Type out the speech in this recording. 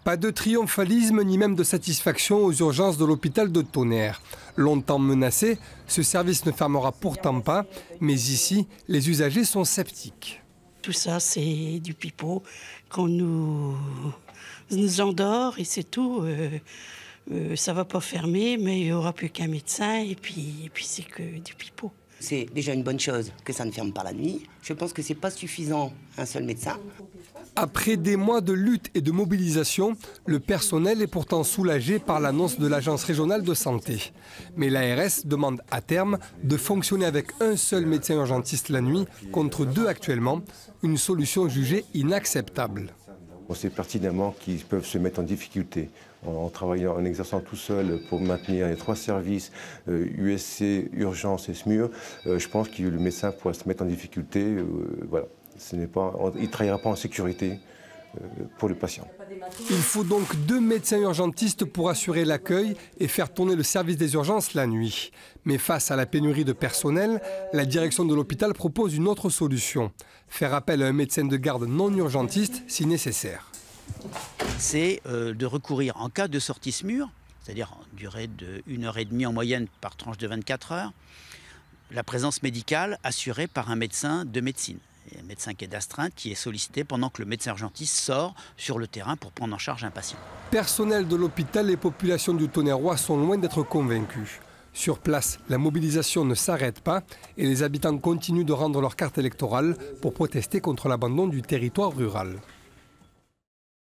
Pas de triomphalisme ni même de satisfaction aux urgences de l'hôpital de Tonnerre. Longtemps menacé, ce service ne fermera pourtant pas, mais ici, les usagers sont sceptiques. Tout ça, c'est du pipeau qu'on nous endort et c'est tout. Ça va pas fermer, mais il n'y aura plus qu'un médecin et puis c'est que du pipeau. C'est déjà une bonne chose que ça ne ferme pas la nuit. Je pense que c'est pas suffisant un seul médecin. Après des mois de lutte et de mobilisation, le personnel est pourtant soulagé par l'annonce de l'Agence régionale de santé. Mais l'ARS demande à terme de fonctionner avec un seul médecin urgentiste la nuit contre 2 actuellement, une solution jugée inacceptable. On sait pertinemment qu'ils peuvent se mettre en difficulté en travaillant, en exerçant tout seul pour maintenir les 3 services, USC, urgence et SMUR. Je pense que le médecin pourra se mettre en difficulté. Voilà. Il ne travaillera pas en sécurité pour le patient. Il faut donc 2 médecins urgentistes pour assurer l'accueil et faire tourner le service des urgences la nuit. Mais face à la pénurie de personnel, la direction de l'hôpital propose une autre solution. Faire appel à un médecin de garde non urgentiste si nécessaire. C'est de recourir en cas de sortie SMUR, c'est-à-dire en durée de 1h30 en moyenne par tranche de 24 heures, la présence médicale assurée par un médecin de médecine. Et un médecin qui est d'astreinte, qui est sollicité pendant que le médecin urgentiste sort sur le terrain pour prendre en charge un patient. Personnel de l'hôpital, les populations du Tonnerrois sont loin d'être convaincus. Sur place, la mobilisation ne s'arrête pas et les habitants continuent de rendre leur carte électorale pour protester contre l'abandon du territoire rural.